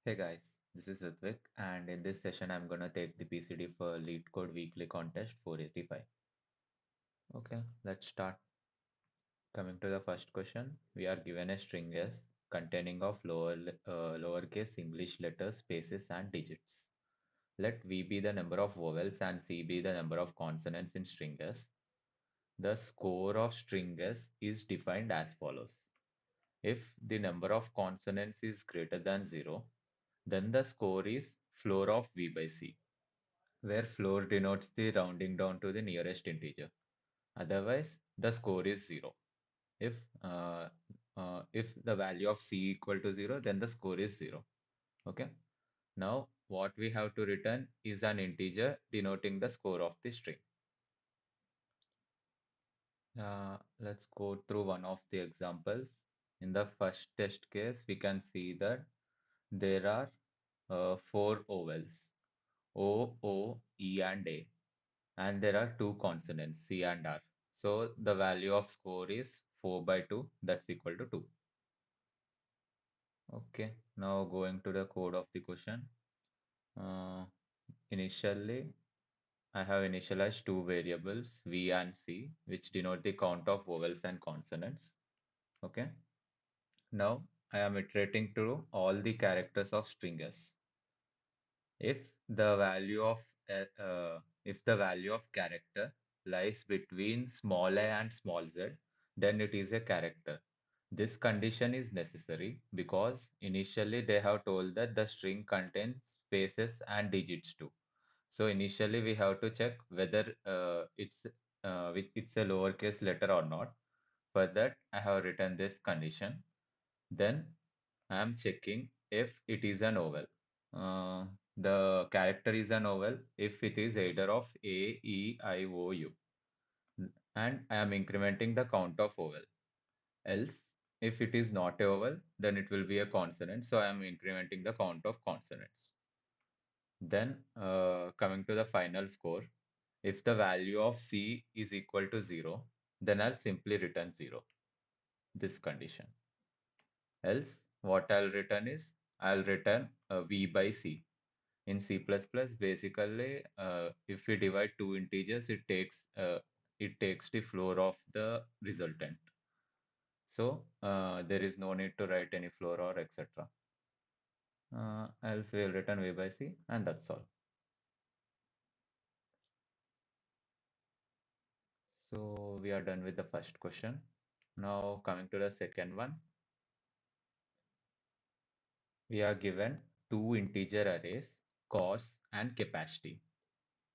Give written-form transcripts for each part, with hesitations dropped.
Hey guys, this is Ruthvik, and in this session, I'm gonna take the PCD for LeetCode Weekly Contest 485. Okay, let's start. Coming to the first question, we are given a string S containing of lowercase English letters, spaces, and digits. Let V be the number of vowels and C be the number of consonants in string S. The score of string S is defined as follows. If the number of consonants is greater than 0, then the score is floor of V by C, where floor denotes the rounding down to the nearest integer. Otherwise, the score is 0. If the value of C equal to 0, then the score is 0. Okay. Now, what we have to return is an integer denoting the score of the string. Let's go through one of the examples. In the first test case, we can see that there are four vowels O, O, E, and A. And there are two consonants, C and R. So the value of score is 4 by 2, that's equal to 2. Okay, now going to the code of the question. Uh, Initially, I have initialized two variables, V and C, which denote the count of vowels and consonants. Okay, now I am iterating through all the characters of string S. If the value of if the value of character lies between small a and small z, then it is a character. This condition is necessary because initially they have told that the string contains spaces and digits too. So initially we have to check whether it's a lowercase letter or not. For that, I have written this condition. Then I am checking if it is an oval. The character is an oval if it is either of A, E, I, O, U. And I am incrementing the count of oval. Else, if it is not a oval, then it will be a consonant. So I am incrementing the count of consonants. Then coming to the final score, if the value of C is equal to 0, then I'll simply return 0, this condition. Else, what I'll return is I'll return V by C. In C++, basically, if we divide two integers, it takes the floor of the resultant. So there is no need to write any floor or etc. Else we'll return V by C, and that's all. So we are done with the first question. Now coming to the second one, we are given two integer arrays, cost and capacity.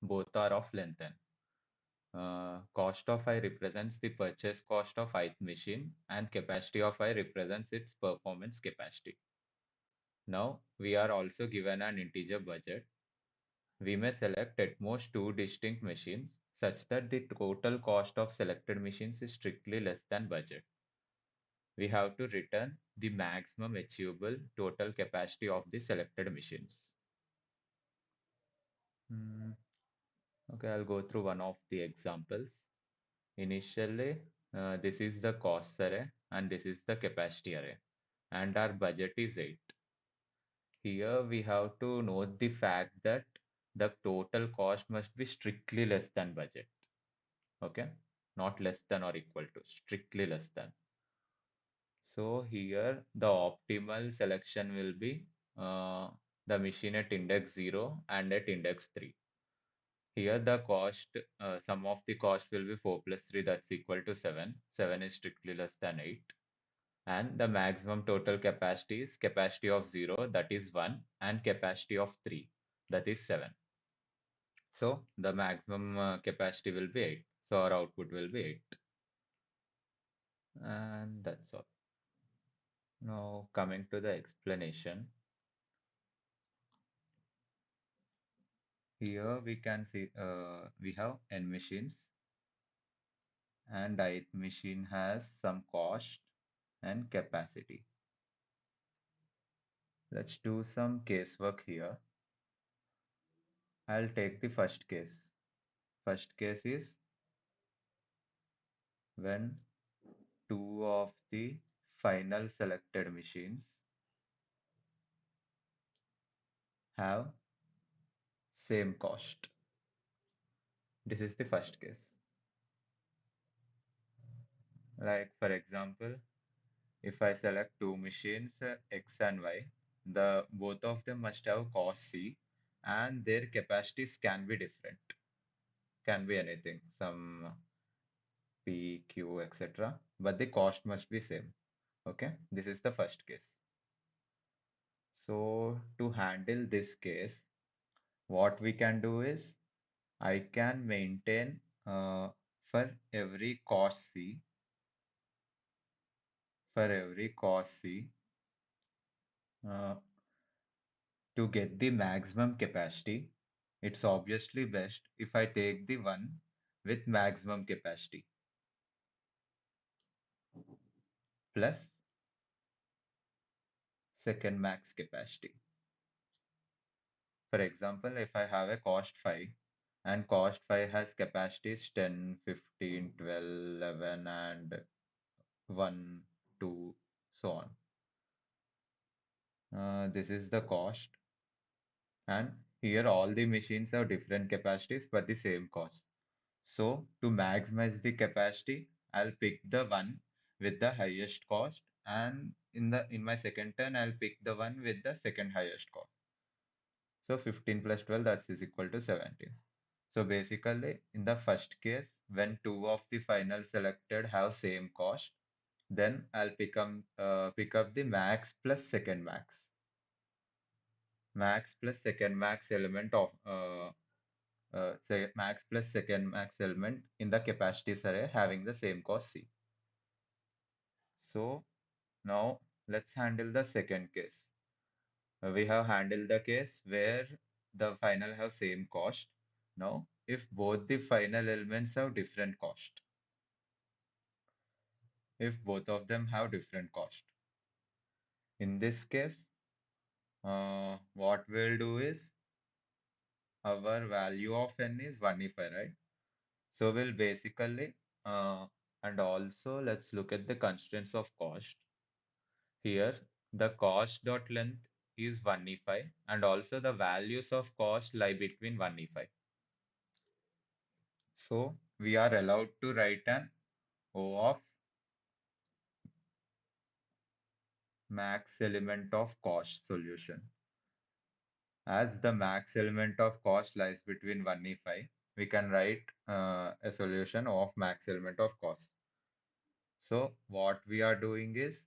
Both are of length n. Cost of I represents the purchase cost of ith machine and capacity of I represents its performance capacity. Now we are also given an integer budget. We may select at most two distinct machines such that the total cost of selected machines is strictly less than budget. We have to return the maximum achievable total capacity of the selected machines. Hmm, Okay, I'll go through one of the examples. Initially, this is the cost array and this is the capacity array, and our budget is 8. Here we have to note the fact that the total cost must be strictly less than budget. Okay, not less than or equal to, strictly less than. So here the optimal selection will be the machine at index 0 and at index 3. Here the sum of the cost will be 4 plus 3, that's equal to 7. 7 is strictly less than 8. And the maximum total capacity is capacity of 0, that is 1, and capacity of 3, that is 7. So the maximum capacity will be 8. So our output will be 8. And that's all. Now coming to the explanation. Here we can see we have n machines and ith machine has some cost and capacity. Let's do some casework here. I'll take the first case. First case is when two of the final selected machines have same cost. This is the first case. Like for example, if I select two machines, X and Y, the both of them must have cost C and their capacities can be different. Can be anything, some P, Q, etc. But the cost must be same. Okay, this is the first case. So to handle this case, what we can do is I can maintain for every cost C, for every cost C, uh, to get the maximum capacity, it's obviously best if I take the one with maximum capacity plus second max capacity. For example, if I have a cost 5 and cost 5 has capacities 10, 15, 12, 11 and 1, 2, so on. This is the cost, and here all the machines have different capacities but the same cost. So to maximize the capacity, I'll pick the one with the highest cost, and in my second turn, I'll pick the one with the second highest cost. So 15 plus 12, that is equal to 17. So basically, in the first case, when two of the final selected have same cost, then I'll pick up the max plus second max. Max plus second max element of say max plus second max element in the capacities array having the same cost C. So now let's handle the second case. We have handled the case where the final have same cost. Now, if both the final elements have different cost, if both of them have different cost, in this case, what we'll do is our value of n is 1 if I, right? So we'll basically, and also let's look at the constraints of cost. Here, the cost dot length is 1 if I, and also the values of cost lie between 1 if I. So we are allowed to write an O of max element of cost solution. As the max element of cost lies between 1 if I, we can write a solution O of max element of cost. So what we are doing is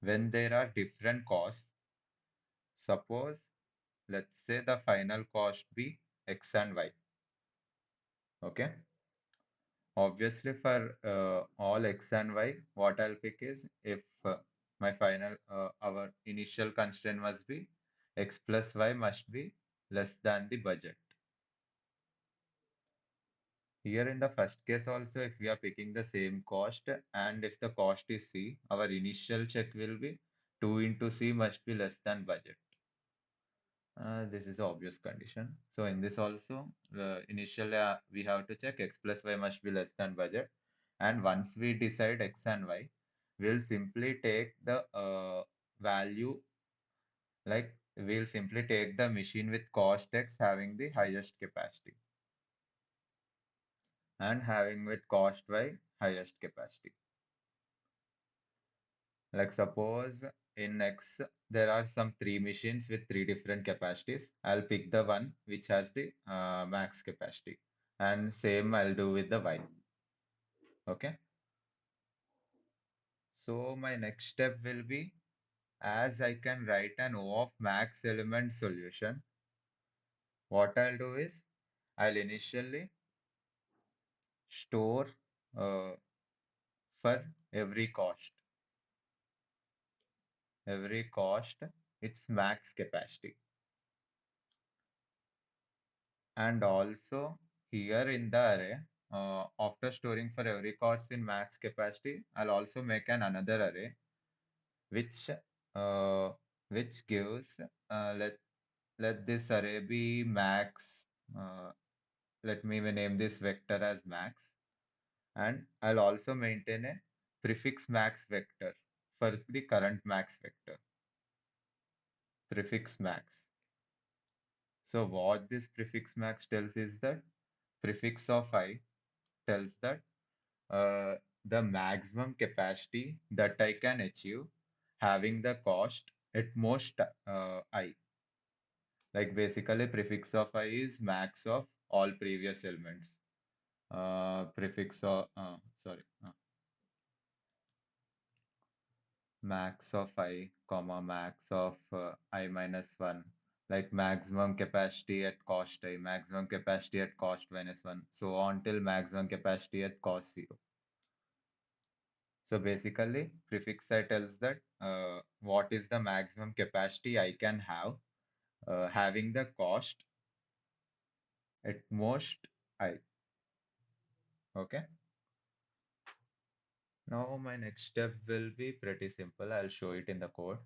when there are different costs, suppose let's say the final cost be X and Y. Okay. Obviously, for all X and Y, what I'll pick is if our initial constraint must be X plus Y must be less than the budget. Here in the first case also, if we are picking the same cost and if the cost is C, our initial check will be 2 into C must be less than budget. This is the obvious condition. So in this also, initially we have to check X plus Y must be less than budget. And once we decide X and Y, we'll simply take the value, like we'll simply take the machine with cost X having the highest capacity and having with cost Y highest capacity. Like suppose in X, there are some three machines with three different capacities. I'll pick the one which has the max capacity. And same I'll do with the Y. Okay. So my next step will be, as I can write an O of max element solution, what I'll do is I'll initially store uh, for every cost, its max capacity. And also here in the array, after storing for every cost in max capacity, I'll also make another array which uh, which gives let this array be max. Uh, Let me name this vector as max, and I'll also maintain a prefix max vector for the current max vector. Prefix max. So what this prefix max tells is that prefix of I tells that uh, the maximum capacity that I can achieve having the cost at most I. Like basically prefix of I is max of all previous elements. Prefix of max of I, comma max of I minus 1, like maximum capacity at cost I, maximum capacity at cost minus 1, so on till maximum capacity at cost 0. So basically, prefix I tells that what is the maximum capacity I can have having the cost at most I. Okay. Now my next step will be pretty simple. I'll show it in the code.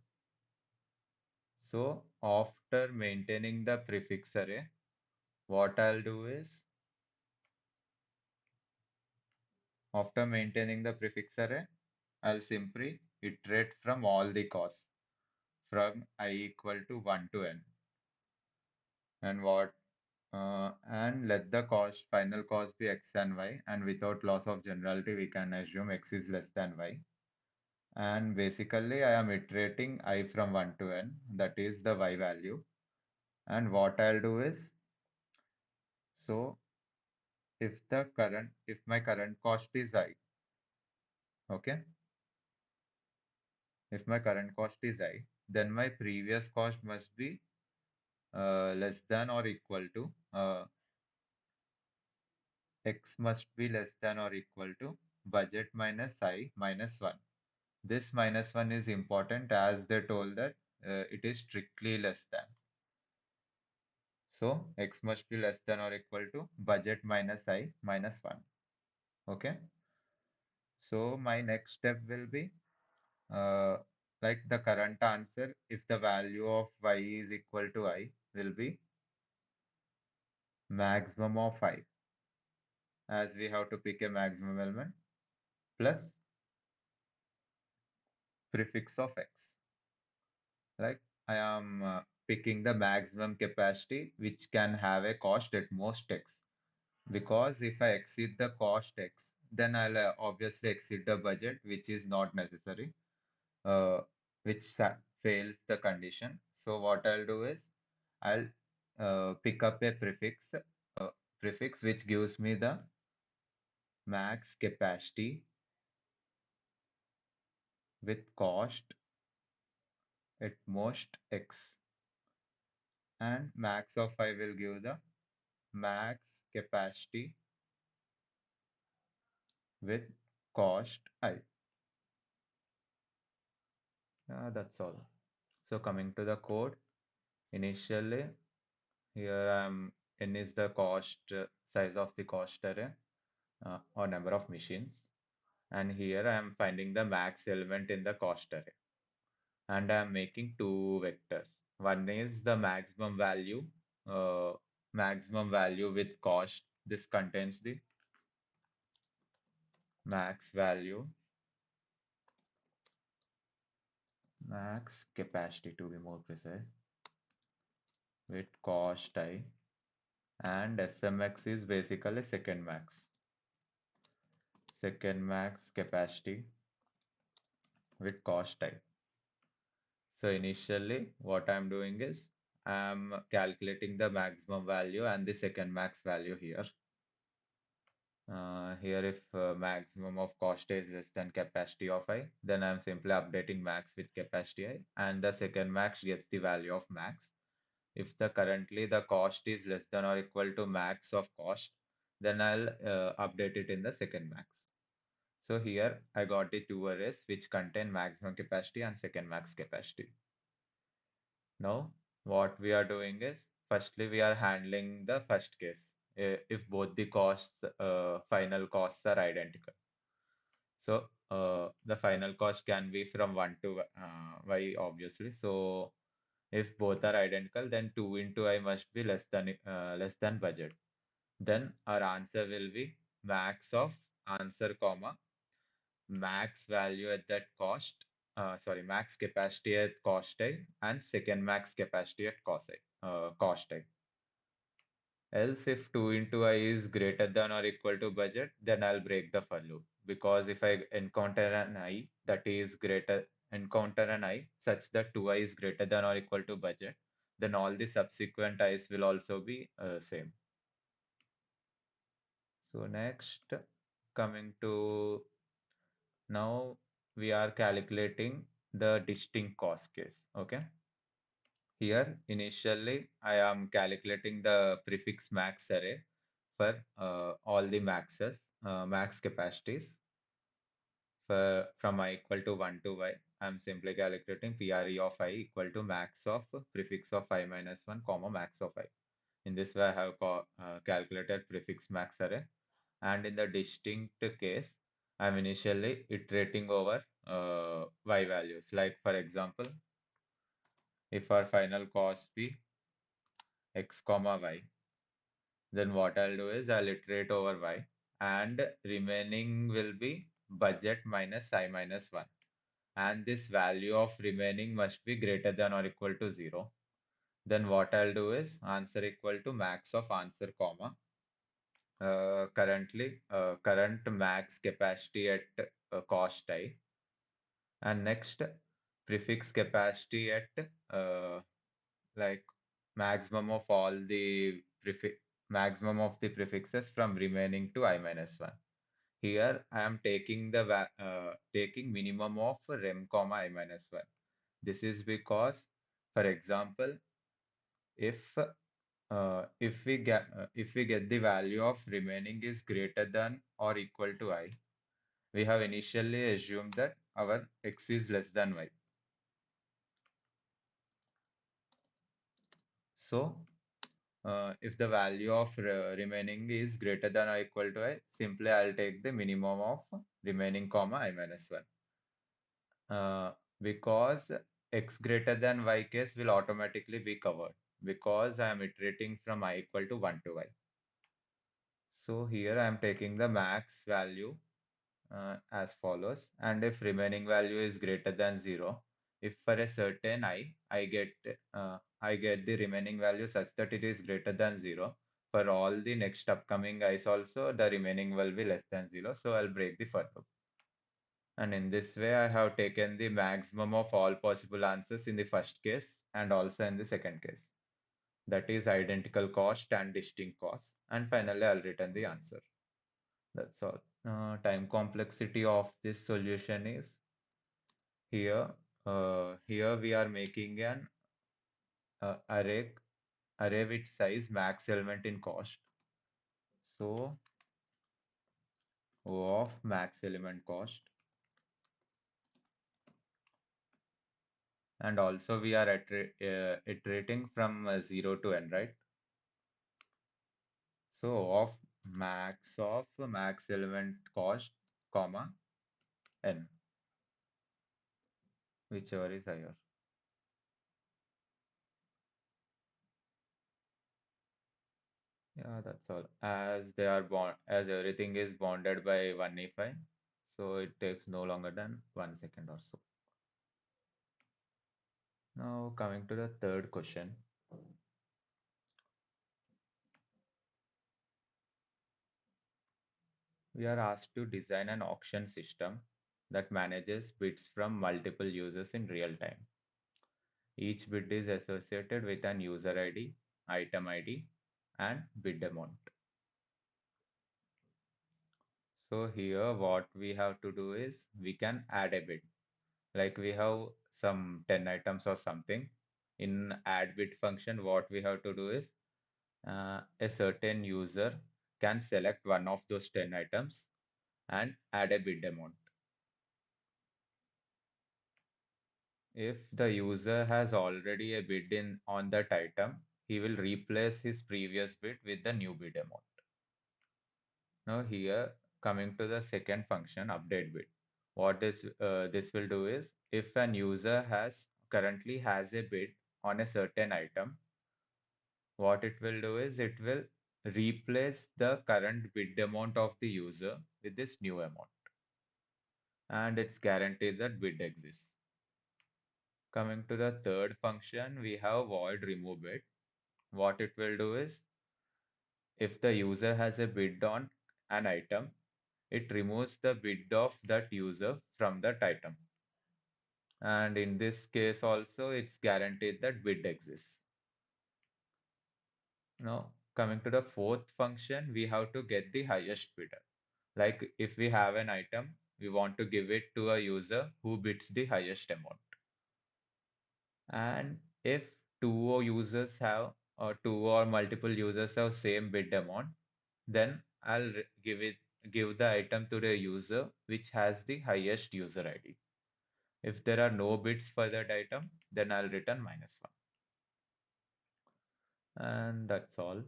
So after maintaining the prefix array, what I'll do is after maintaining the prefix array, I'll simply iterate from all the costs from I equal to 1 to n. And let the final cost be x and y, and without loss of generality, we can assume x is less than y. And basically, I am iterating I from 1 to n, that is the y value. And what I'll do is, so if my current cost is I, okay, if my current cost is I, then my previous cost must be less than or equal to x must be less than or equal to budget minus I minus 1. This minus 1 is important as they told that it is strictly less than. So x must be less than or equal to budget minus I minus 1. Okay. So my next step will be uh, like the current answer if the value of y is equal to I will be maximum of I, as we have to pick a maximum element plus prefix of x. Like I am picking the maximum capacity which can have a cost at most x. Because if I exceed the cost x, then I'll obviously exceed the budget, which is not necessary, uh, fails the condition. So what I'll do is I'll pick up a prefix which gives me the max capacity with cost at most x, and max of I will give the max capacity with cost I. That's all. So coming to the code, initially here n is the cost size of the cost array or number of machines, and here I am finding the max element in the cost array, and I am making two vectors. One is the maximum value with cost. This contains the max value, max capacity to be more precise, with cost I, and SMX is basically second max capacity with cost type. So initially what I'm doing is I'm calculating the maximum value and the second max value here. Here if maximum of cost is less than capacity of I, then I'm simply updating max with capacity I, and the second max gets the value of max. If currently the cost is less than or equal to max of cost, then I'll update it in the second max. So here I got the two arrays which contain maximum capacity and second max capacity. Now what we are doing is firstly we are handling the first case if both the final costs are identical. So the final cost can be from 1 to y obviously. So if both are identical, then 2 into I must be less than budget. Then our answer will be max of answer comma max value at that max capacity at cost I and second max capacity at cost I. Else, if 2 into I is greater than or equal to budget, then I'll break the for loop. Because if I encounter an I such that 2I is greater than or equal to budget, then all the subsequent I's will also be same. So next, coming to now we are calculating the distinct cost case. Okay. Here, initially, I am calculating the prefix max array for all the max capacities for from I equal to 1 to y. I'm simply calculating PRE of I equal to max of prefix of I minus 1 comma max of I. In this way, I have calculated prefix max array. And in the distinct case, I'm initially iterating over y values. Like for example, if our final cost be x comma y, then what I'll do is I'll iterate over y and remaining will be budget minus I minus 1. And this value of remaining must be greater than or equal to 0. Then what I'll do is answer equal to max of answer comma current max capacity at cost I, and next prefix capacity at uh, like maximum of all the prefixes from remaining to I minus 1. Here I am taking taking minimum of rem comma I minus 1. This is because, for example, if if we get the value of remaining is greater than or equal to I, we have initially assumed that our x is less than y. So if the value of remaining is greater than or equal to I, simply I'll take the minimum of remaining comma I minus 1. Because x greater than y case will automatically be covered because I am iterating from I equal to 1 to y. So here I am taking the max value as follows. And if remaining value is greater than 0, if for a certain I get the remaining value such that it is greater than 0, for all the next upcoming i's also, the remaining will be less than 0. So I'll break the for loop. And in this way, I have taken the maximum of all possible answers in the first case and also in the second case. That is identical cost and distinct cost. And finally, I'll return the answer. That's all. Time complexity of this solution is here. Here we are making an array with size max element in cost. So O of max element cost, and also we are iterating from 0 to n, right? So of max element cost comma n, whichever is higher. Yeah, that's all. As everything is bounded by 1 if, so it takes no longer than 1 second or so. Now coming to the third question. We are asked to design an auction system that manages bids from multiple users in real time. Each bid is associated with an user ID, item ID, and bid amount. So here what we have to do is we can add a bid. Like we have some 10 items or something. In add bid function, what we have to do is a certain user can select one of those 10 items and add a bid amount. If the user has already a bid in on that item, he will replace his previous bid with the new bid amount. Now here, coming to the second function, update bid. What this will do is, if an user has currently has a bid on a certain item, what it will do is it will replace the current bid amount of the user with this new amount, and it's guaranteed that bid exists. Coming to the third function, we have void remove bid. What it will do is If the user has a bid on an item, it removes the bid of that user from that item. And in this case also, it's guaranteed that bid exists. Now, coming to the fourth function, we have to get the highest bidder. Like if we have an item, we want to give it to a user who bids the highest amount. And if two or multiple users have same bid amount, then give the item to the user which has the highest user ID. If there are no bids for that item, then I'll return -1. And that's all.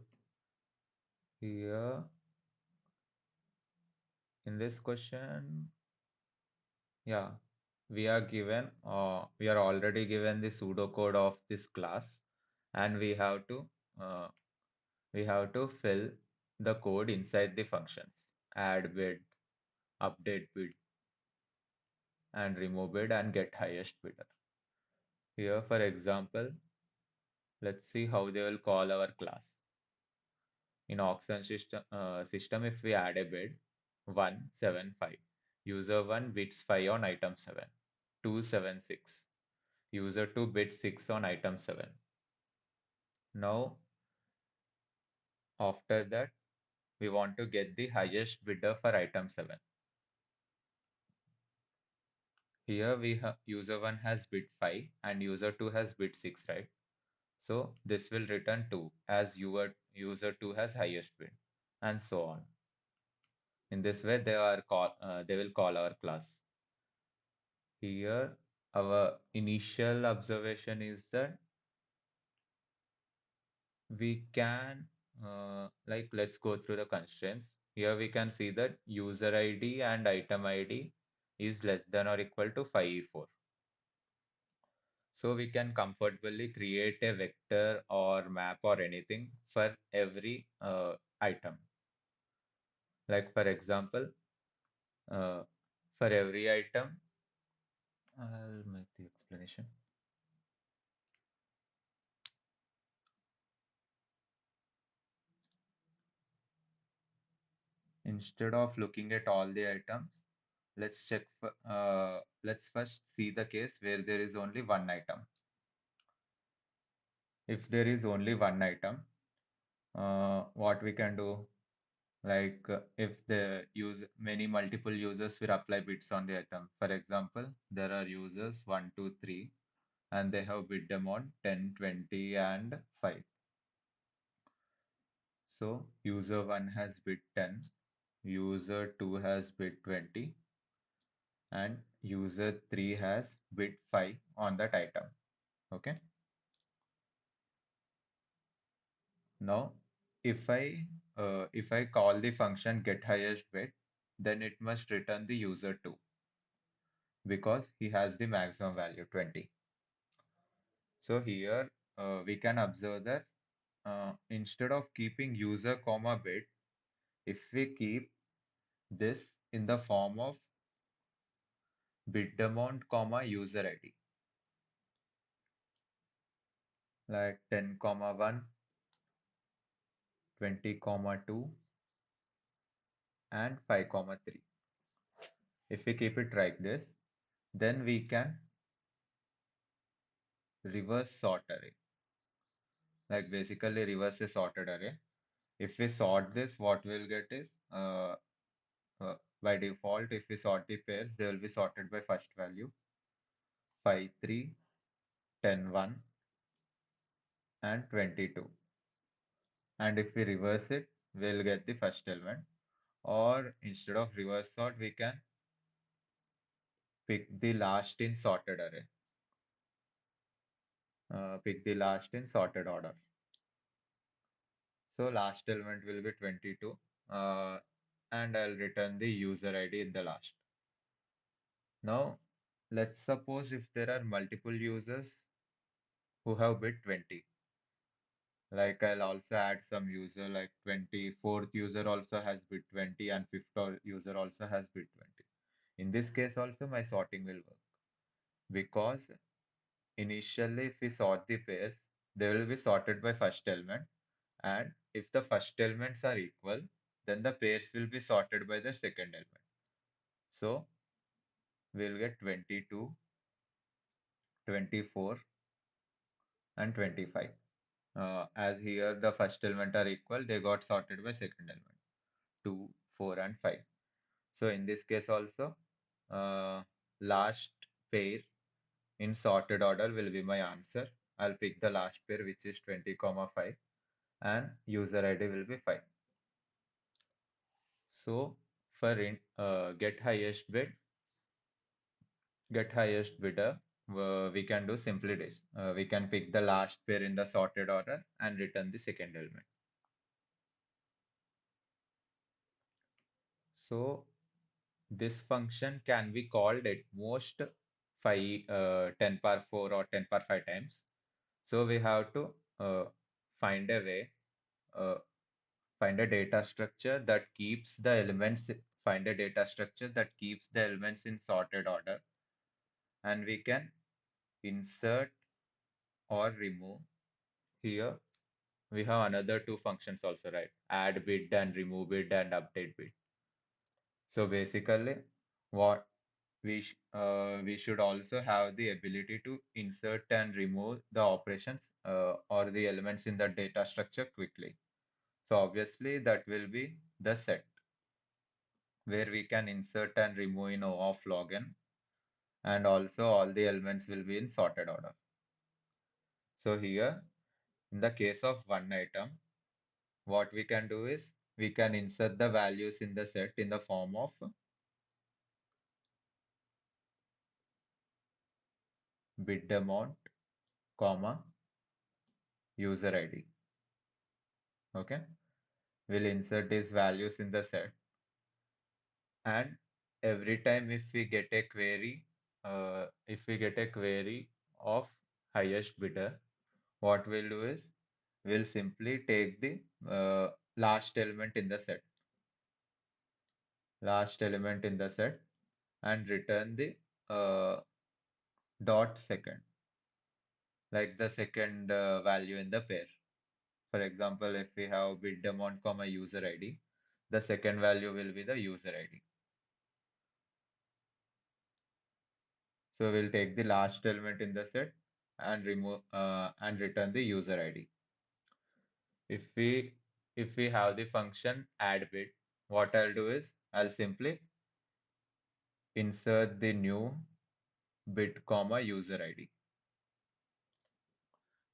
Here in this question, yeah, we are already given the pseudocode of this class, and uh, we have to fill the code inside the functions, add bid, update bid, and remove bid, and get highest bidder. Here, for example, let's see how they will call our class. In auction system, if we add a bid, 175, user 1 bids 5 on item 7, 276, user 2 bids 6 on item 7. Now, after that, we want to get the highest bidder for item 7. Here we have user 1 has bid 5 and user 2 has bid 6, right? So this will return 2 as user 2 has highest bid, and so on. In this way, they will call our class. Here, our initial observation is that we can, let's go through the constraints. Here we can see that user ID and item ID is less than or equal to 5e4. So we can comfortably create a vector or map or anything for every item. Like for example, uh, for every item, I'll make the explanation. Instead of looking at all the items, let's first see the case where there is only one item. If there is only one item, what we can do, if the use many multiple users will apply bids on the item. For example, there are users 1, 2, 3, and they have bid amount 10, 20, and 5. So user 1 has bid 10, user 2 has bid 20, and user 3 has bid 5 on that item. Okay. Now, if I call the function get highest bid, then it must return the user 2 because he has the maximum value 20. So here we can observe that instead of keeping user comma bid, if we keep this in the form of bid amount comma user ID, like 10 comma 1, 20 comma 2, and 5 comma 3. If we keep it like this, then we can reverse sort array, like basically reverse a sorted array. If we sort this, what we'll get is by default, if we sort the pairs, they will be sorted by first value 5, 3, 10, 1, and 22. And if we reverse it, we'll get the first element. Or instead of reverse sort, we can pick the last in sorted array. Pick the last in sorted order. So last element will be 22. Uh, and I'll return the user ID in the last. Now, let's suppose if there are multiple users who have bid 20. Like I'll also add some user like 24th user also has bid 20 and user also has bid 20. In this case also my sorting will work because initially if we sort the pairs, they will be sorted by first element And if the first elements are equal, then the pairs will be sorted by the second element. So we'll get 22, 24, and 25. As here the first element are equal, they got sorted by second element, 2, 4, and 5. So in this case also, last pair in sorted order will be my answer. I'll pick the last pair, which is 20, comma 5, and user ID will be 5. So for get highest bidder, we can do simply this. We can pick the last pair in the sorted order and return the second element. So this function can be called at most 10 power 4 or 10 power 5 times. So we have to find a way, uh, find a data structure that keeps the elements, find a data structure that keeps the elements in sorted order, and we can insert or remove. Here we have another two functions also, right? Add bid and remove bid and update bid. So basically, what we should also have the ability to insert and remove the operations or the elements in the data structure quickly. So obviously that will be the set where we can insert and remove in off login, and also all the elements will be in sorted order. So here in the case of one item, what we can do is we can insert the values in the set in the form of bid amount, comma, user ID. Okay, we'll insert these values in the set, and every time if we get a query of highest bidder, what we'll do is we'll simply take the last element in the set, last element in the set, and return the uh, dot second, like the second value in the pair. For example, if we have bid amount comma user ID, the second value will be the user ID. So we'll take the last element in the set and remove and return the user ID. If we have the function add bit, what I'll do is I'll simply insert the new bit comma user ID.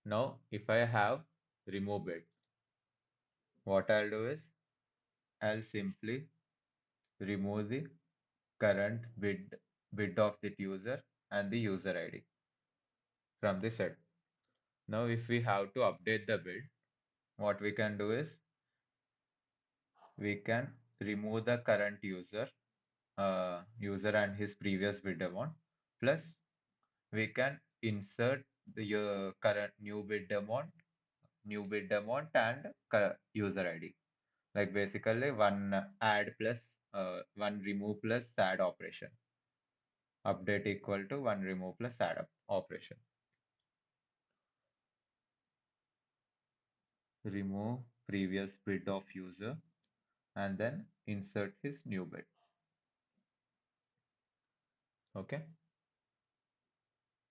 Now if I have remove bit, what I'll do is I'll simply remove the current bit of the user and the user ID from the set. Now if we have to update the bit, what we can do is we can remove the current user and his previous bid amount, plus we can insert the current new bid amount and user ID. Like basically one add plus one remove plus add operation. Update equal to one remove plus add operation. Remove previous bid of user and then insert his new bid. Okay,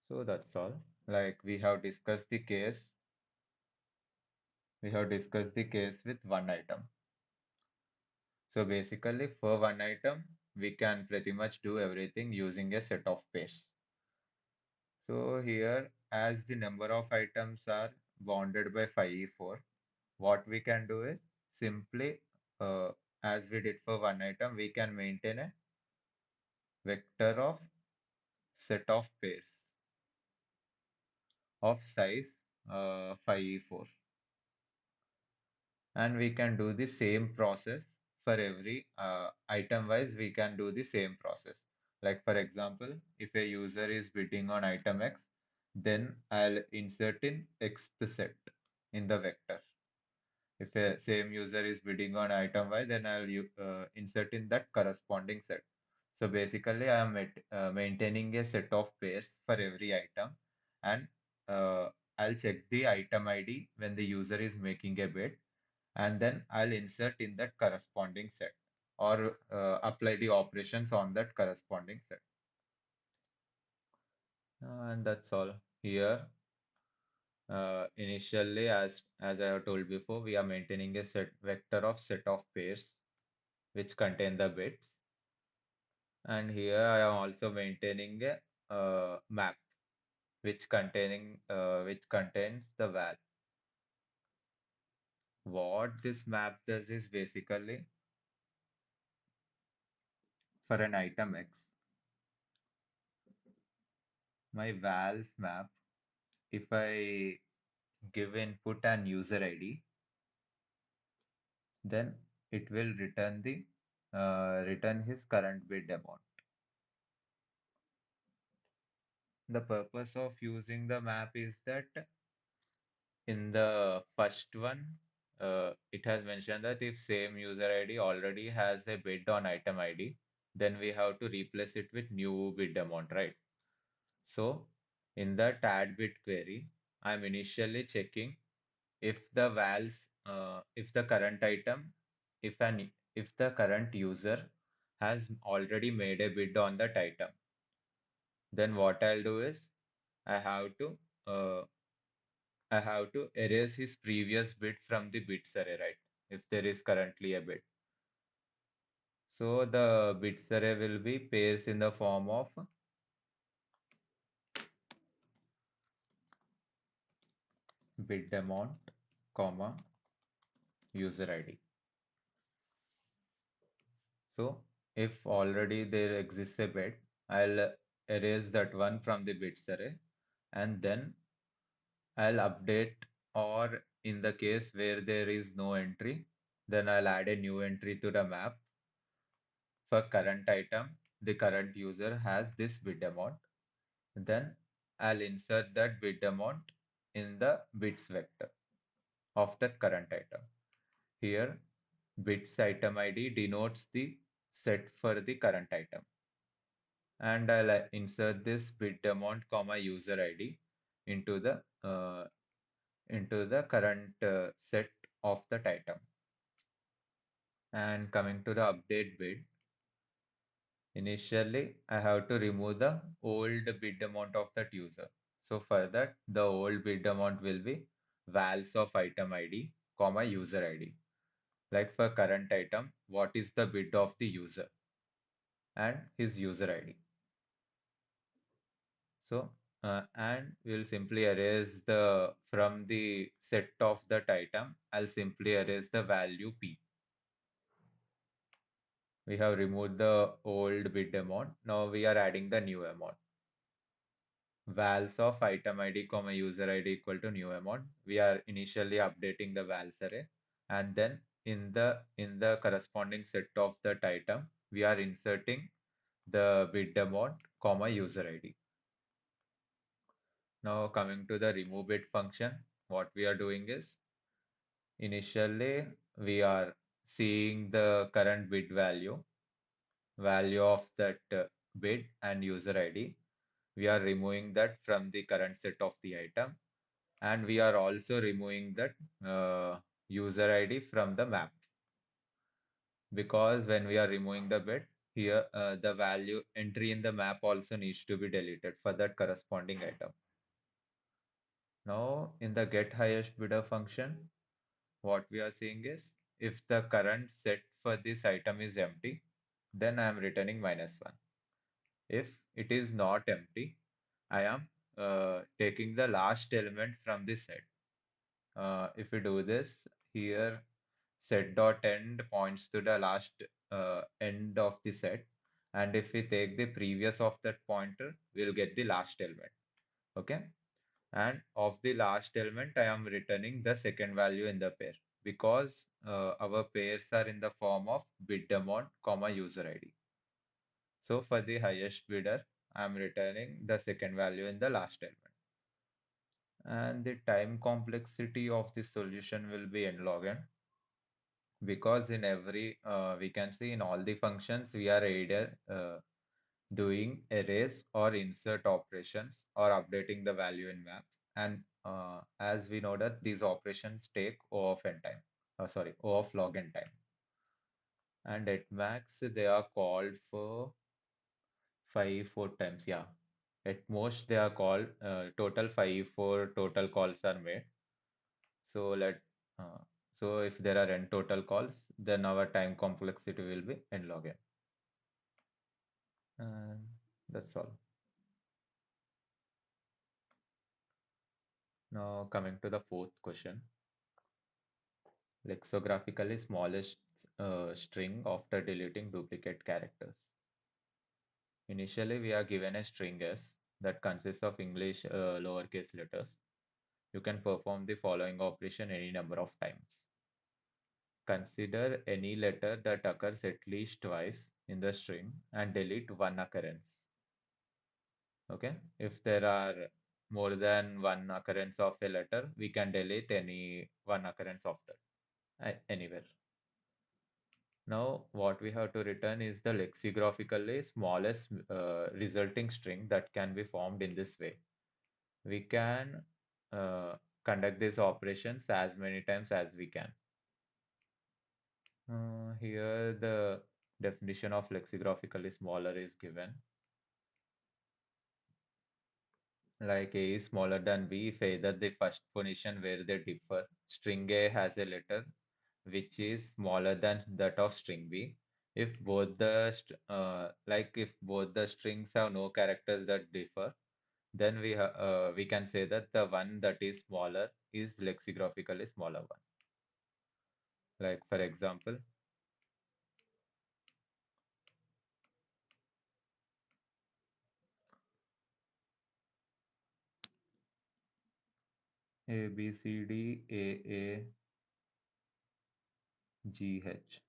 so that's all. Like we have discussed the case with one item. So basically for one item, we can pretty much do everything using a set of pairs. So here, as the number of items are bounded by 5e4, what we can do is simply, as we did for one item, we can maintain a vector of set of pairs of size 5e4. And we can do the same process for every item wise, we can do the same process. Like for example, if a user is bidding on item X, then I'll insert in X the set in the vector. If a same user is bidding on item Y, then I'll insert in that corresponding set. So basically, I am maintaining a set of pairs for every item, and uh, I'll check the item ID when the user is making a bid, and then I'll insert in that corresponding set or apply the operations on that corresponding set. And that's all. Here, initially, as I have told before, we are maintaining a set vector of set of pairs which contain the bits. And here I am also maintaining a map which contains the val. What this map does is basically for an item X, my vals map, if I give input and user ID, then it will return his current bid amount. The purpose of using the map is that in the first one, it has mentioned that if same user ID already has a bid on item ID, then we have to replace it with new bid amount, right? So in that add bid query, I'm initially checking if if the current item, if the current user has already made a bid on that item, then what I'll do is I have to uh, I have to erase his previous bid from the bits array, right? If there is currently a bid. So the bits array will be pairs in the form of bid amount, comma, user ID. So if already there exists a bid, I'll erase that one from the bits array and then I'll update, or in the case where there is no entry, then I'll add a new entry to the map. For current item, the current user has this bid amount. Then I'll insert that bid amount in the bits vector of that current item. Here, bits item ID denotes the set for the current item. And I'll insert this bid amount comma user ID into the current set of that item. And coming to the update bid, initially I have to remove the old bid amount of that user. So for that, the old bid amount will be vals of item ID, comma user ID. Like for current item, what is the bid of the user and his user ID. So, and we'll simply erase from the set of that item, I'll simply erase the value P. We have removed the old bid amount. Now we are adding the new amount. Vals of item ID, comma user ID equal to new amount. We are initially updating the vals array, and then in the corresponding set of that item, we are inserting the bid amount, comma user ID. Now coming to the remove bid function, what we are doing is initially we are seeing the current bid value of that bid and user ID. We are removing that from the current set of the item, and we are also removing that user ID from the map, because when we are removing the bit here, the value entry in the map also needs to be deleted for that corresponding item. Now in the get highest bidder function, what we are seeing is if the current set for this item is empty, then I am returning -1. If it is not empty, I am taking the last element from the set. If we do this, here set.end points to the last end of the set, and if we take the previous of that pointer, we'll get the last element. Okay, and of the last element, I am returning the second value in the pair because our pairs are in the form of bid amount, comma user ID. So for the highest bidder, I am returning the second value in the last element. And the time complexity of the solution will be n log n, because in every we can see in all the functions we are either doing erase or insert operations or updating the value in map. and as we know that these operations take O of n time, sorry, O of log n time. And at max, they are called for 4 times. Yeah. At most, they are called total 4 total calls are made. So uh, so if there are n total calls, then our time complexity will be n log n. And that's all. Now coming to the fourth question. Lexicographically smallest string after deleting duplicate characters. Initially, we are given a string S that consists of English lowercase letters. You can perform the following operation any number of times. Consider any letter that occurs at least twice in the string and delete one occurrence. Okay, if there are more than one occurrence of a letter, we can delete any one occurrence of that anywhere. Now, what we have to return is the lexicographically smallest resulting string that can be formed in this way. We can conduct these operations as many times as we can. Here, the definition of lexicographically smaller is given. Like A is smaller than B if either the first position where they differ. String A has a letter which is smaller than that of string B. If both if both the strings have no characters that differ, then we can say that the one that is smaller is lexicographically smaller one. Like for example, A B C D A G H.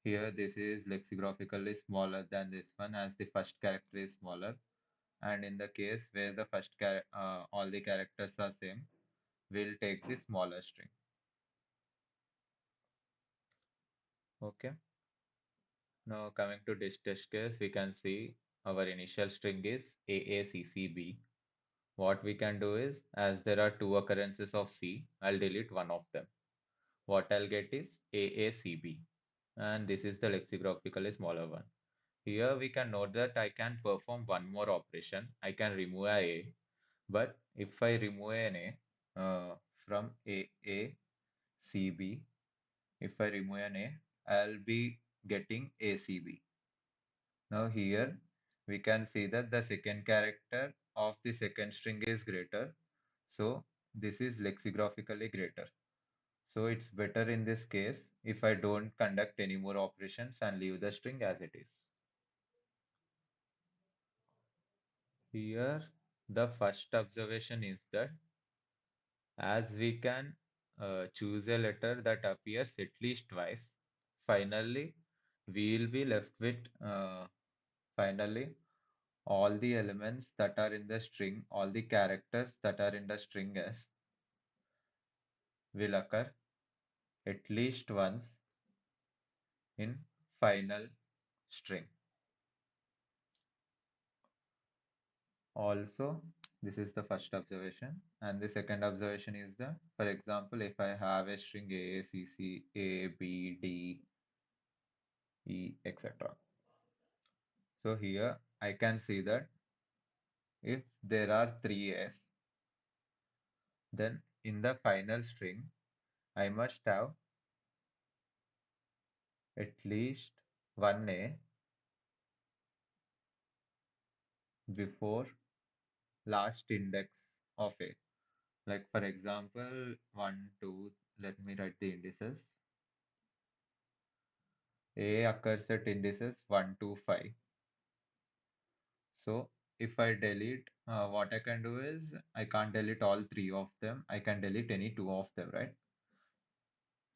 Here this is lexicographically smaller than this one as the first character is smaller. And in the case where the all the characters are same, we'll take the smaller string. Okay. Now coming to this test case, we can see our initial string is AACCB. What we can do is, as there are two occurrences of C, I'll delete one of them. What I'll get is AACB. And this is the lexicographically smaller one. Here we can note that I can perform one more operation. I can remove a, but if I remove an from AACB, if I remove an I'll be getting ACB. Now here we can see that the second character of the second string is greater. So this is lexicographically greater. So it's better in this case if I don't conduct any more operations and leave the string as it is. Here the first observation is that as we can choose a letter that appears at least twice, finally we'll be left with finally all the elements that are in the string, all the characters that are in the string S will occur at least once in final string. Also, this is the first observation, and the second observation is that, for example, if I have a string A, C, C, A, B, D, E, etc. So here I can see that if there are three S, then in the final string, I must have at least one A before last index of A. Like for example, 1, 2, let me write the indices. A occurs at indices 1 to 5. So if I delete, what I can do is I can't delete all three of them. I can delete any two of them, right?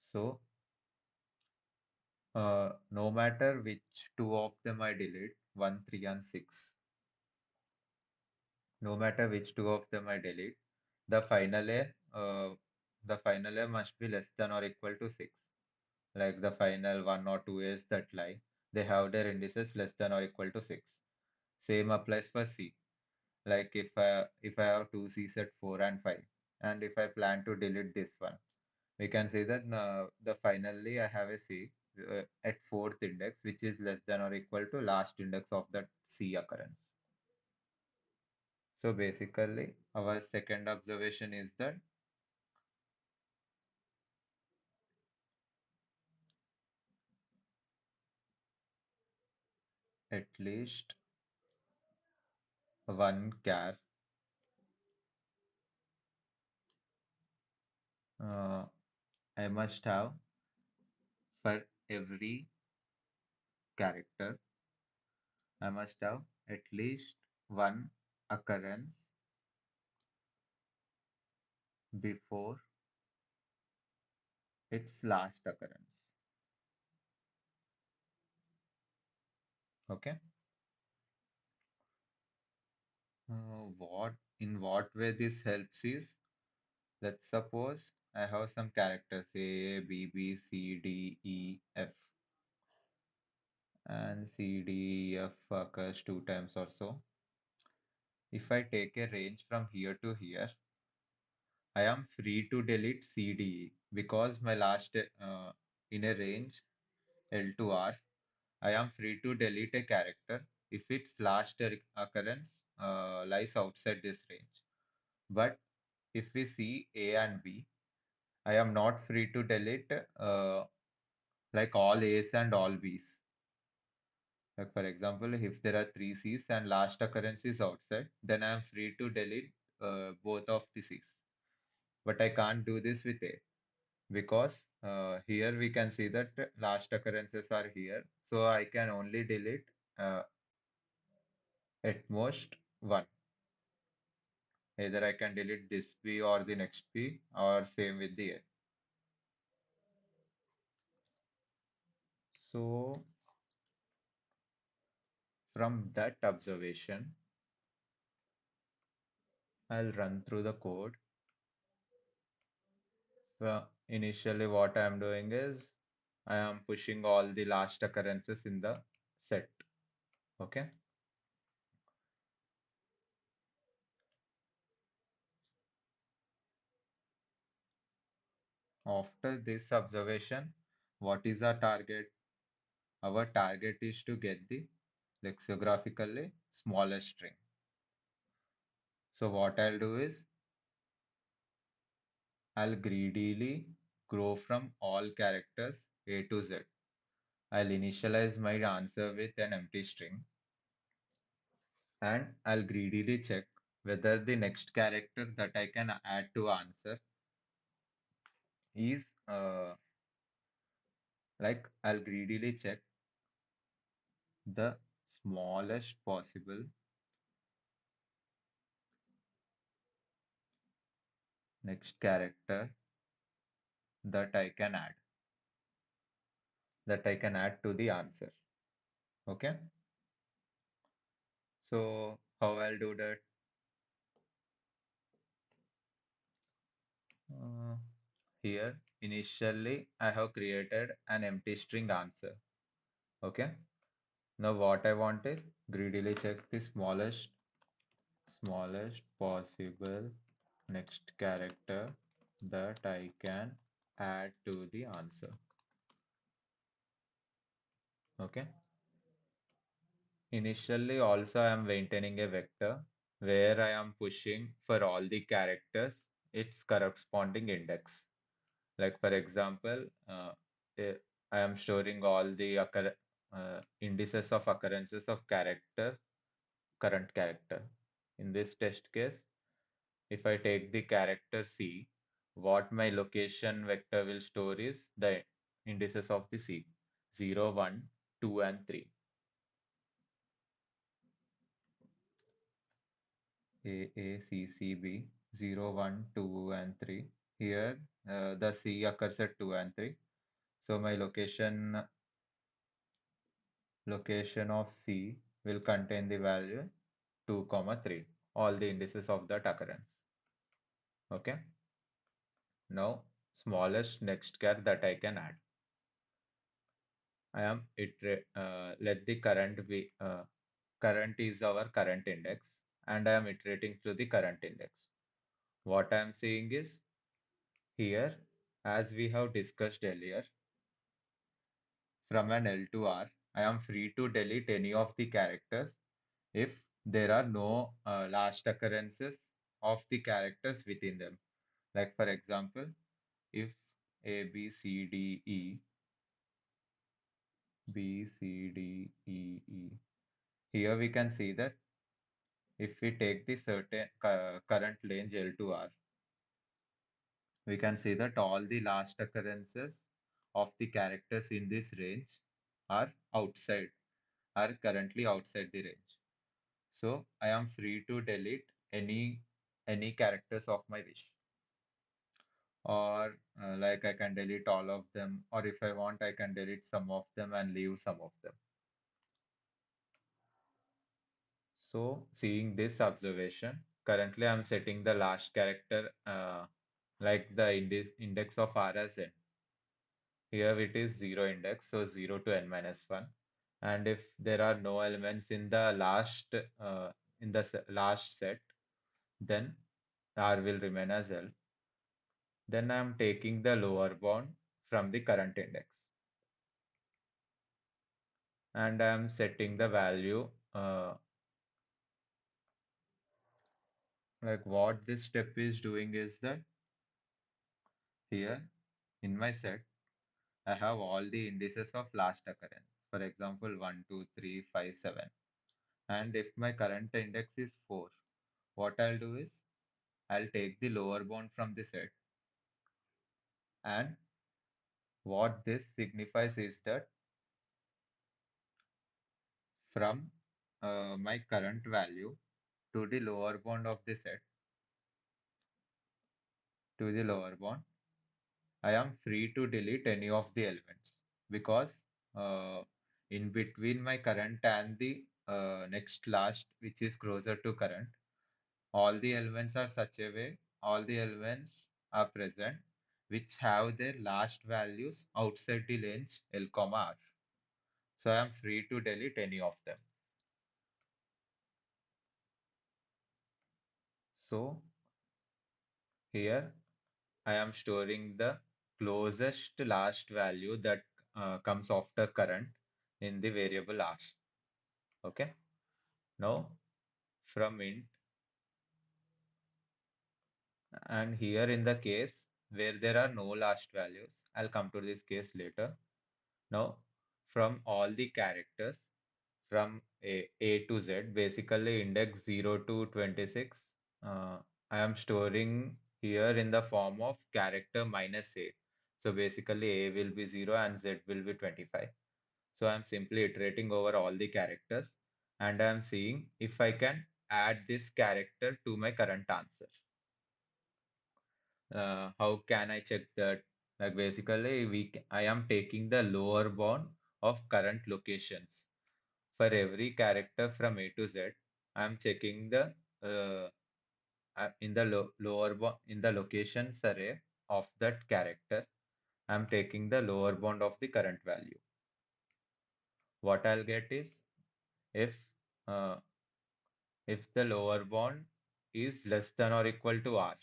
So no matter which two of them I delete, 1, 3, and 6, no matter which two of them I delete, the final A, the final A must be less than or equal to 6. Like the final one or two A's that lie, they have their indices less than or equal to 6. Same applies for C. Like if I have two C's at 4 and 5, and if I plan to delete this one, we can say that the finally I have a C at fourth index, which is less than or equal to last index of that C occurrence. So basically, our second observation is that at least one char uh, I must have for every character. I must have at least one occurrence before its last occurrence. Okay. What in what way this helps is, let's suppose I have some characters A, B, B, C, D, E, F, and C, D, E, F occurs two times or so. If I take a range from here to here, I am free to delete C, D, E because my last in a range L to R, I am free to delete a character if its last occurrence lies outside this range. But if we see A and B, I am not free to delete like all A's and all B's. Like for example, if there are three C's and last occurrence is outside, then I am free to delete both of the C's. But I can't do this with A because here we can see that last occurrences are here. So I can only delete at most one. Either I can delete this B or the next B or same with the A. So from that observation, I'll run through the code. Well, initially what I am doing is I am pushing all the last occurrences in the set. Okay. After this observation, what is our target? Our target is to get the lexicographically smallest string. So what I'll do is I'll greedily grow from all characters A to Z. I'll initialize my answer with an empty string and I'll greedily check whether the next character that I can add to answer is like I'll greedily check the smallest possible next character that I can add to the answer. Okay, so how I'll do that? Uh, Here, initially, I have created an empty string answer. Okay, now what I want is greedily check the smallest possible next character that I can add to the answer. Okay. Initially, also I am maintaining a vector where I am pushing for all the characters its corresponding index. Like for example, eh, I am storing all the indices of occurrences of current character. In this test case, if I take the character C, what my location vector will store is the indices of the C, 0, 1, 2, and 3. A, C, C, B, 0, 1, 2, and 3. Here, the C occurs at 2 and 3. So my location of C will contain the value 2, comma 3, all the indices of that occurrence. Okay. Now, smallest next char that I can add. I am let the current be current is our current index. and I am iterating through the current index. What I am seeing is here, as we have discussed earlier, from an L to R, I am free to delete any of the characters if there are no last occurrences of the characters within them. Like for example, if A, B, C, D, E, B, C, D, E, E. Here we can see that if we take the certain current range L to R, we can see that all the last occurrences of the characters in this range are outside, are currently outside the range. So I am free to delete any characters of my wish. Or like I can delete all of them, or if I want, I can delete some of them and leave some of them. So seeing this observation, currently I'm setting the last character like the index of R as n. Here it is 0 index, so 0 to n minus 1. And if there are no elements in the last set, then R will remain as L. Then I'm taking the lower bound from the current index, and I'm setting the value. Like what this step is doing is that here in my set, I have all the indices of last occurrence. For example, 1, 2, 3, 5, 7. And if my current index is 4, what I'll do is I'll take the lower bound from the set. And what this signifies is that from my current value to the lower bound of the set, to the lower bound, I am free to delete any of the elements because in between my current and the next last, which is closer to current, all the elements are such a way, all the elements are present which have their last values outside the range L comma R. So I am free to delete any of them. So here I am storing the closest last value that comes after current in the variable R. Okay. Now from int, and here in the case where there are no last values, I'll come to this case later. Now from all the characters from A to Z, basically index 0 to 26, I am storing here in the form of character minus A. So basically A will be 0 and Z will be 25. So I'm simply iterating over all the characters and I'm seeing if I can add this character to my current answer. How can I check that? Like basically, I am taking the lower bound of current locations. For every character from A to Z, I am checking the in the lower bound in the locations array of that character. I am taking the lower bound of the current value. What I'll get is if uh, if the lower bound is less than or equal to R,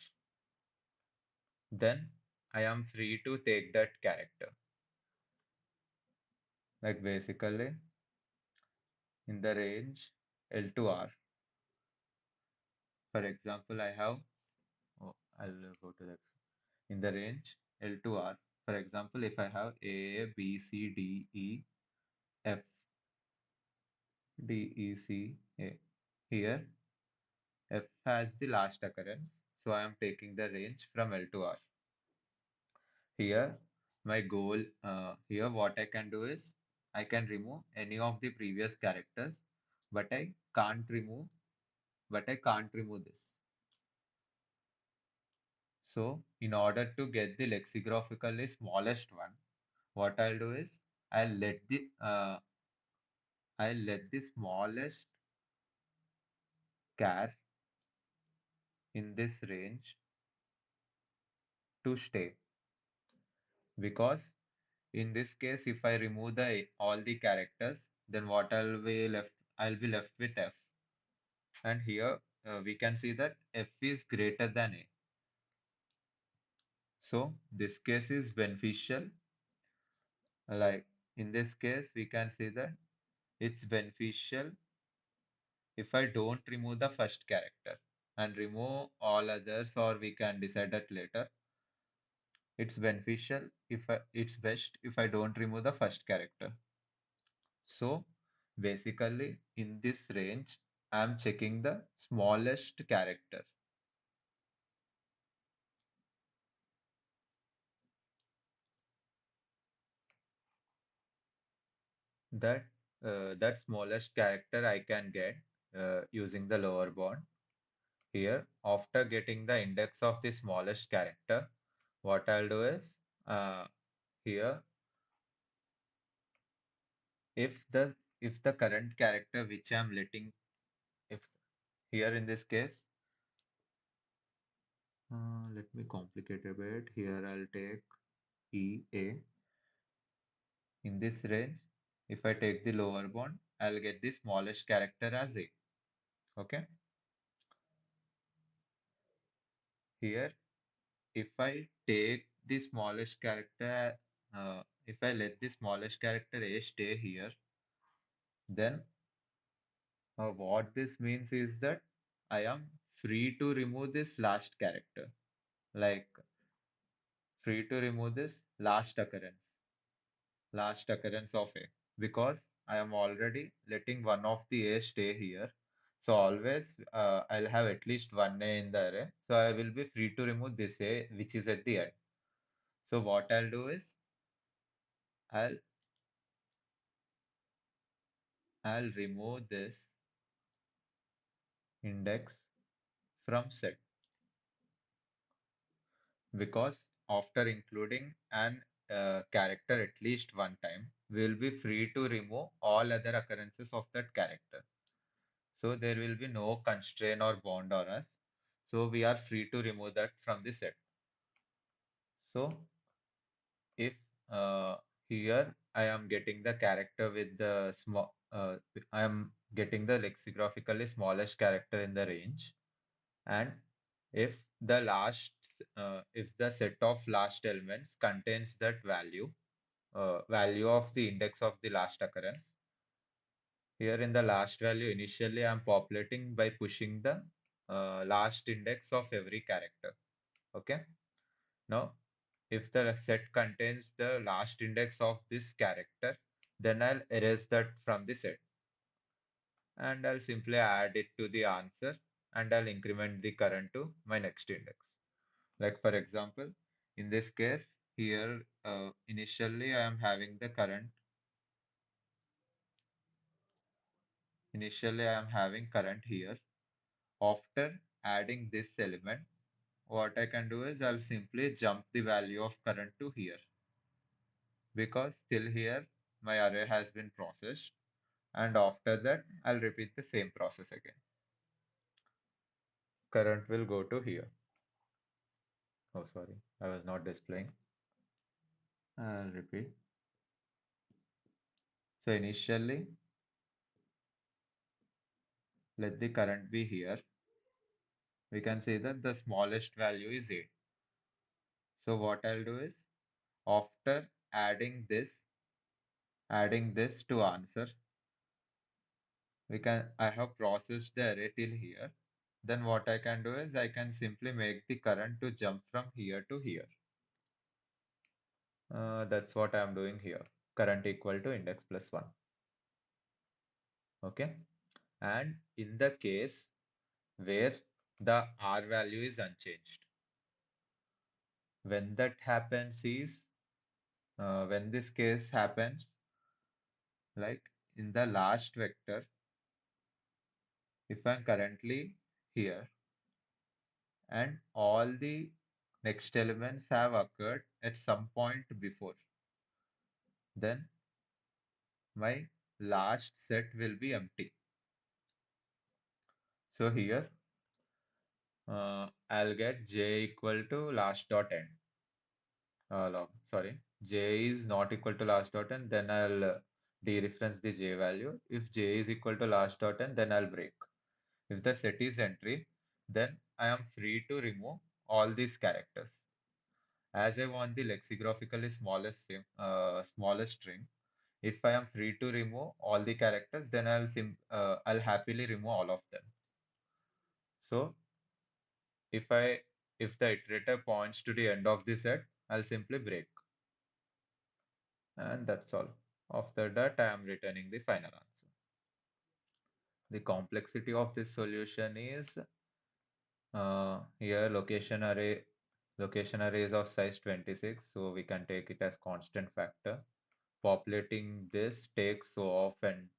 then I am free to take that character. Like basically in the range L to R. For example, I have, oh, I'll go to that. In the range L to R, for example, if I have A, B, C, D, E, F, D, E, C, A. Here, F has the last occurrence, so I am taking the range from L to R. Here, my goal, here what I can do is I can remove any of the previous characters, but I can't remove this. So in order to get the lexigraphically smallest one, what I'll do is I'll let the smallest char in this range to stay. Because in this case, if I remove all the characters, then what I'll be left with F. And here we can see that f is greater than a. So this case is beneficial. Like in this case, we can see that it's beneficial if I don't remove the first character and remove all others, or we can decide that later. It's beneficial if it's best if I don't remove the first character. So basically, in this range, I'm checking the smallest character. That that smallest character I can get using the lower bound. Here, after getting the index of the smallest character, what I'll do is here if the current character which I'm letting if here in this case let me complicate a bit. Here I'll take EA in this range. If I take the lower bound, I'll get the smallest character as A. Okay. Here, if I take the smallest character, if I let the smallest character A stay here, then what this means is that I am free to remove this last character, like free to remove this last occurrence of A, because I am already letting one of the A stay here. So always I'll have at least one A in the array. So I will be free to remove this A which is at the end. So what I'll do is I'll I'll remove this index from set, because after including an character at least one time, we'll be free to remove all other occurrences of that character. So there will be no constraint or bond on us. So we are free to remove that from the set. So if here I am getting the character with the small, I am getting the lexigraphically smallest character in the range. And if the set of last elements contains that value of the index of the last occurrence, here in the last value, initially I'm populating by pushing the last index of every character. Okay. Now, if the set contains the last index of this character, then I'll erase that from the set and I'll simply add it to the answer and I'll increment the current to my next index. Like for example, in this case, here initially I am having the current. Initially, I am having current here. After adding this element, what I can do is I'll simply jump the value of current to here, because till here my array has been processed, and after that I'll repeat the same process again. Current will go to here. Oh, sorry, I was not displaying. I'll repeat. So initially, let the current be here. We can say that the smallest value is 8. So what I'll do is after adding this to answer, I have processed the array till here. Then what I can do is I can simply make the current to jump from here to here. That's what I'm doing here. Current equal to index plus 1. Okay. And in the case where the R value is unchanged, when that happens is when this case happens, like in the last vector, if I'm currently here and all the next elements have occurred at some point before, then my last set will be empty. So here I'll get j equal to last dot end. Sorry, j is not equal to last dot end, then I'll dereference the j value. If j is equal to last dot end, then I'll break. If the set is entry, then I am free to remove all these characters. As I want the lexigraphically smallest string, if I am free to remove all the characters, then I'll happily remove all of them. So if I if the iterator points to the end of the set, I'll simply break. And that's all. After that, I am returning the final answer. The complexity of this solution is here location array is of size 26, so we can take it as constant factor. Populating this takes so often,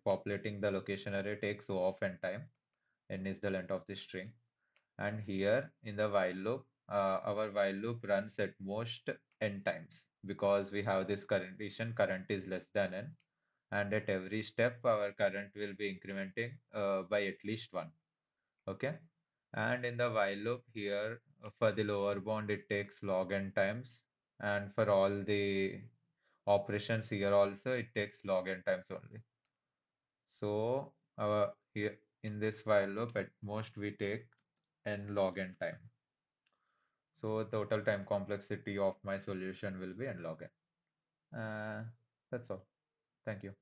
populating the location array takes so often time. N is the length of the string. And here in the while loop, our while loop runs at most n times because we have this condition current is less than n. And at every step, our current will be incrementing by at least one. Okay. And in the while loop here, for the lower bound, it takes log n times. And for all the operations here also, it takes log n times only. So here in this while loop, at most we take n log n time. So total time complexity of my solution will be n log n. That's all. Thank you.